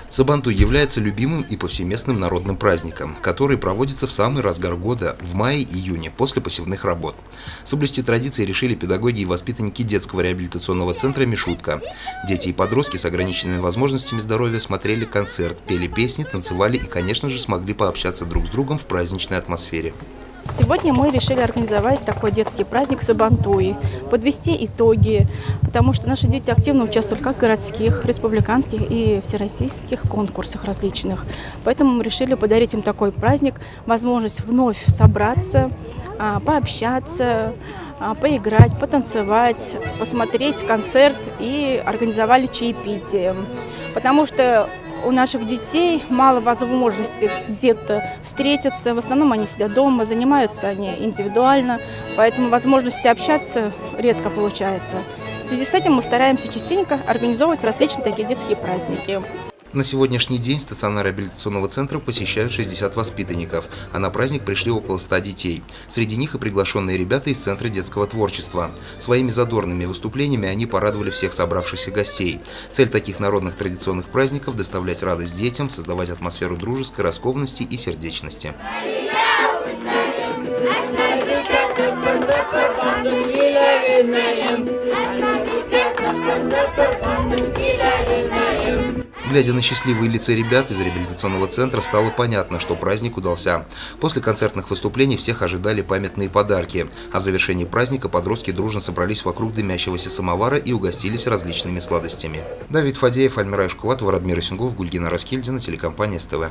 Сабантуй является любимым и повсеместным народным праздником, который проводится в самый разгар года, в мае-июне, после посевных работ. Соблюсти традиции решили педагоги и воспитанники детского реабилитационного центра «Мишутка». Дети и подростки с ограниченными возможностями здоровья смотрели концерт, пели песни, танцевали и, конечно же, смогли пообщаться друг с другом в праздничной атмосфере. Сегодня мы решили организовать такой детский праздник Сабантуй, подвести итоги, потому что наши дети активно участвовали как в городских, республиканских и всероссийских конкурсах различных. Поэтому мы решили подарить им такой праздник, возможность вновь собраться, пообщаться, поиграть, потанцевать, посмотреть концерт и организовали чаепитие. Потому что у наших детей мало возможностей где-то встретиться. В основном они сидят дома, занимаются они индивидуально, поэтому возможности общаться редко получается. В связи с этим мы стараемся частенько организовывать различные такие детские праздники. На сегодняшний день стационар реабилитационного центра посещают 60 воспитанников, а на праздник пришли около 100 детей. Среди них и приглашенные ребята из Центра детского творчества. Своими задорными выступлениями они порадовали всех собравшихся гостей. Цель таких народных традиционных праздников – доставлять радость детям, создавать атмосферу дружеской раскованности и сердечности. Глядя на счастливые лица ребят из реабилитационного центра, стало понятно, что праздник удался. После концертных выступлений всех ожидали памятные подарки, а в завершении праздника подростки дружно собрались вокруг дымящегося самовара и угостились различными сладостями. Давид Фадеев, Альмира Ишкуватова, Радмир Исюнгов, Гульгина Раскильдина, телекомпания СТВ.